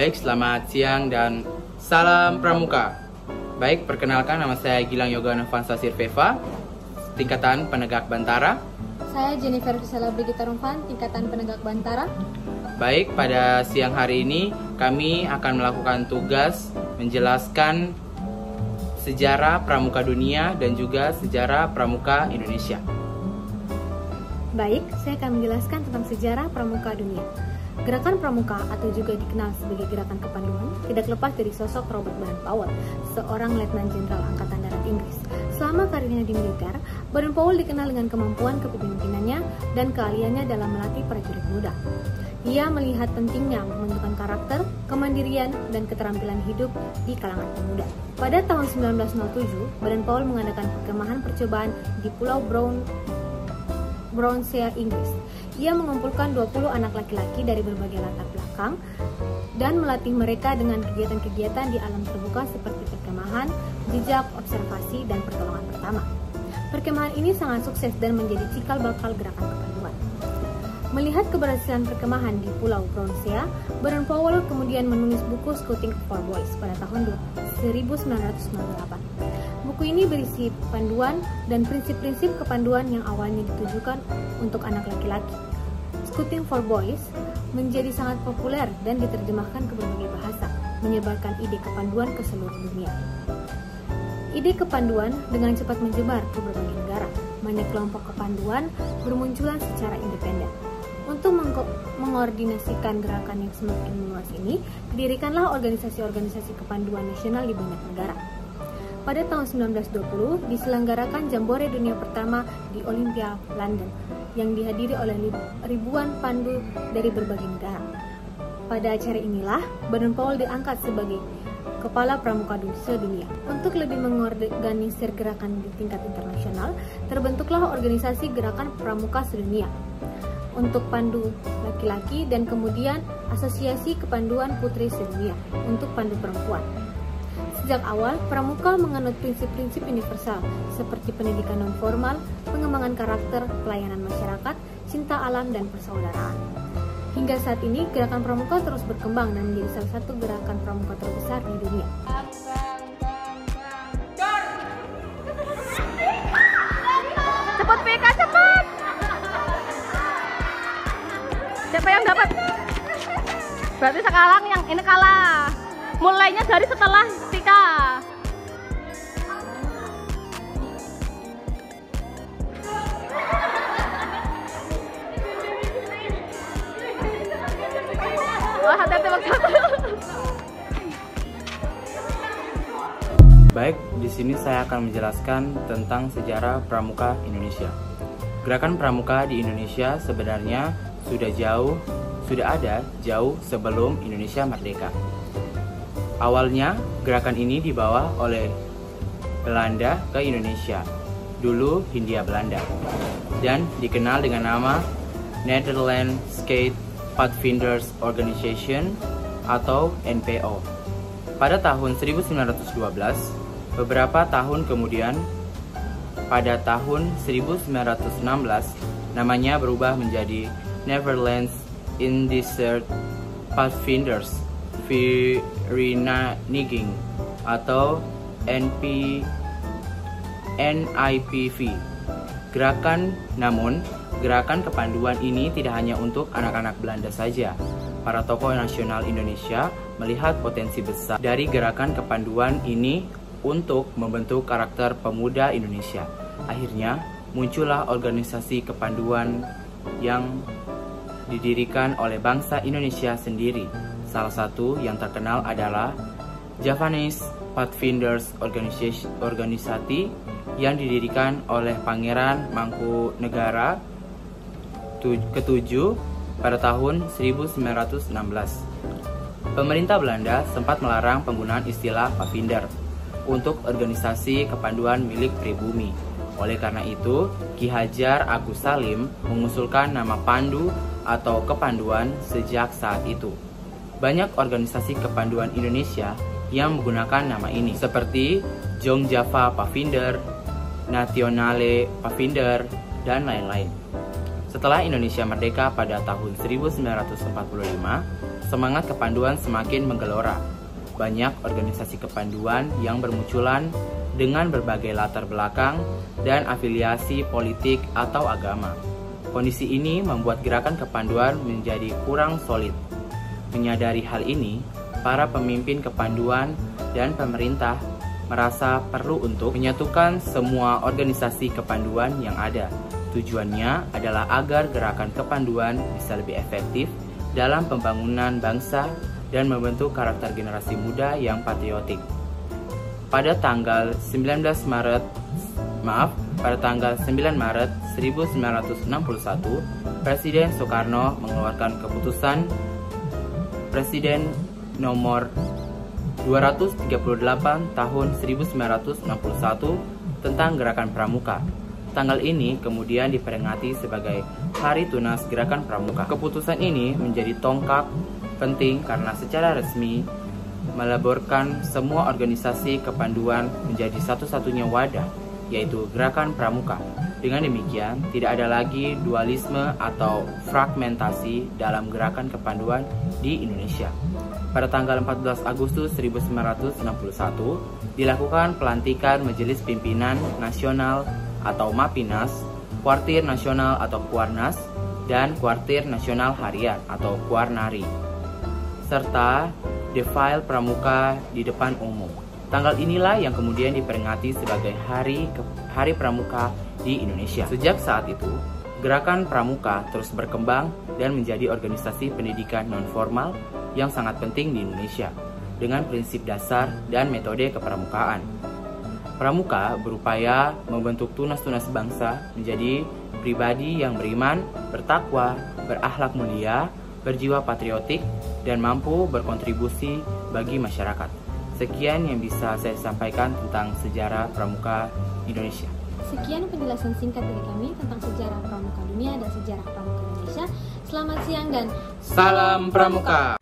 Baik, selamat siang dan salam pramuka. Baik, perkenalkan, nama saya Gilang Yoga Novansa Sirveva, tingkatan penegak Bantara. Saya Jennifer Visala Brigita Rumfan, tingkatan penegak Bantara. Baik, pada siang hari ini kami akan melakukan tugas menjelaskan sejarah pramuka dunia dan juga sejarah pramuka Indonesia. Baik, saya akan menjelaskan tentang sejarah pramuka dunia. Gerakan pramuka atau juga dikenal sebagai gerakan kepanduan tidak lepas dari sosok Robert Baden-Powell, seorang letnan jenderal angkatan darat Inggris. Selama karirnya di militer, Baden-Powell dikenal dengan kemampuan kepemimpinannya dan keahliannya dalam melatih prajurit muda. Ia melihat pentingnya membentukkan karakter, kemandirian, dan keterampilan hidup di kalangan pemuda. Pada tahun 1907, Baden-Powell mengadakan perkemahan percobaan di Pulau Brownsea, Inggris. Ia mengumpulkan 20 anak laki-laki dari berbagai latar belakang dan melatih mereka dengan kegiatan-kegiatan di alam terbuka seperti perkemahan, jejak, observasi, dan pertolongan pertama. Perkemahan ini sangat sukses dan menjadi cikal bakal gerakan kepanduan. Melihat keberhasilan perkemahan di Pulau Brownsea, Baden-Powell kemudian menulis buku Scouting for Boys pada tahun 1998. Buku ini berisi panduan dan prinsip-prinsip kepanduan yang awalnya ditujukan untuk anak laki-laki. Scouting for Boys menjadi sangat populer dan diterjemahkan ke berbagai bahasa, menyebarkan ide kepanduan ke seluruh dunia. Ide kepanduan dengan cepat menyebar ke berbagai negara. Banyak kelompok kepanduan bermunculan secara independen. Untuk mengkoordinasikan gerakan yang semakin meluas ini, didirikanlah organisasi-organisasi kepanduan nasional di banyak negara. Pada tahun 1920, diselenggarakan Jambore Dunia pertama di Olympia, London, yang dihadiri oleh ribuan pandu dari berbagai negara. Pada acara inilah, Baden-Powell diangkat sebagai Kepala Pramuka Sedunia. Untuk lebih mengorganisir gerakan di tingkat internasional, terbentuklah organisasi Gerakan Pramuka Sedunia untuk pandu laki-laki dan kemudian Asosiasi Kepanduan Putri Sedunia untuk pandu perempuan. Sejak awal, pramuka menganut prinsip-prinsip universal seperti pendidikan non-formal, pengembangan karakter, pelayanan masyarakat, cinta alam, dan persaudaraan. Hingga saat ini, gerakan pramuka terus berkembang dan menjadi salah satu gerakan pramuka terbesar di dunia. Cepat Pika, cepat! Siapa yang dapat? Berarti sekarang yang ini kalah. Mulainya dari setelah Tika. Oh, hati-hati maksudnya. Baik, di sini saya akan menjelaskan tentang sejarah pramuka Indonesia. Gerakan pramuka di Indonesia sebenarnya sudah ada jauh sebelum Indonesia merdeka. Awalnya, gerakan ini dibawa oleh Belanda ke Indonesia, dulu Hindia Belanda, dan dikenal dengan nama Netherlands Skate Padvinders Organization atau NPO. Pada tahun 1912, beberapa tahun kemudian, pada tahun 1916, namanya berubah menjadi Netherlands Indisert Padvinders Vereniging atau NIPV. Namun, gerakan kepanduan ini tidak hanya untuk anak-anak Belanda saja. Para tokoh nasional Indonesia melihat potensi besar dari gerakan kepanduan ini untuk membentuk karakter pemuda Indonesia. Akhirnya, muncullah organisasi kepanduan yang didirikan oleh bangsa Indonesia sendiri. Salah satu yang terkenal adalah Javanese Padvinders Organisasi yang didirikan oleh Pangeran Mangkunegara ke-7 pada tahun 1916. Pemerintah Belanda sempat melarang penggunaan istilah Padvinder untuk organisasi kepanduan milik pribumi. Oleh karena itu, Ki Hajar Agus Salim mengusulkan nama Pandu atau kepanduan sejak saat itu. Banyak organisasi kepanduan Indonesia yang menggunakan nama ini, seperti Jong Java Padvinder, Nationale Padvinder, dan lain-lain. Setelah Indonesia merdeka pada tahun 1945, semangat kepanduan semakin menggelora. Banyak organisasi kepanduan yang bermunculan dengan berbagai latar belakang dan afiliasi politik atau agama. Kondisi ini membuat gerakan kepanduan menjadi kurang solid. Menyadari hal ini, para pemimpin kepanduan dan pemerintah merasa perlu untuk menyatukan semua organisasi kepanduan yang ada. Tujuannya adalah agar gerakan kepanduan bisa lebih efektif dalam pembangunan bangsa dan membentuk karakter generasi muda yang patriotik. Pada tanggal 9 Maret 1961, Presiden Soekarno mengeluarkan keputusan Presiden nomor 238 tahun 1961 tentang Gerakan Pramuka. Tanggal ini kemudian diperingati sebagai Hari Tunas Gerakan Pramuka. Keputusan ini menjadi tonggak penting karena secara resmi melaborkan semua organisasi kepanduan menjadi satu-satunya wadah, yaitu Gerakan Pramuka. Dengan demikian, tidak ada lagi dualisme atau fragmentasi dalam gerakan kepanduan di Indonesia. Pada tanggal 14 Agustus 1961, dilakukan pelantikan Majelis Pimpinan Nasional atau MAPINAS, Kuartir Nasional atau Kuarnas, dan Kuartir Nasional Harian atau Kuarnari, serta Defile Pramuka di depan umum. Tanggal inilah yang kemudian diperingati sebagai Hari Pramuka di Indonesia. Sejak saat itu, Gerakan Pramuka terus berkembang dan menjadi organisasi pendidikan non-formal yang sangat penting di Indonesia dengan prinsip dasar dan metode kepramukaan. Pramuka berupaya membentuk tunas-tunas bangsa menjadi pribadi yang beriman, bertakwa, berakhlak mulia, berjiwa patriotik, dan mampu berkontribusi bagi masyarakat. Sekian yang bisa saya sampaikan tentang sejarah Pramuka Indonesia. Sekian penjelasan singkat dari kami tentang sejarah Pramuka Dunia dan sejarah Pramuka Indonesia. Selamat siang dan salam Pramuka.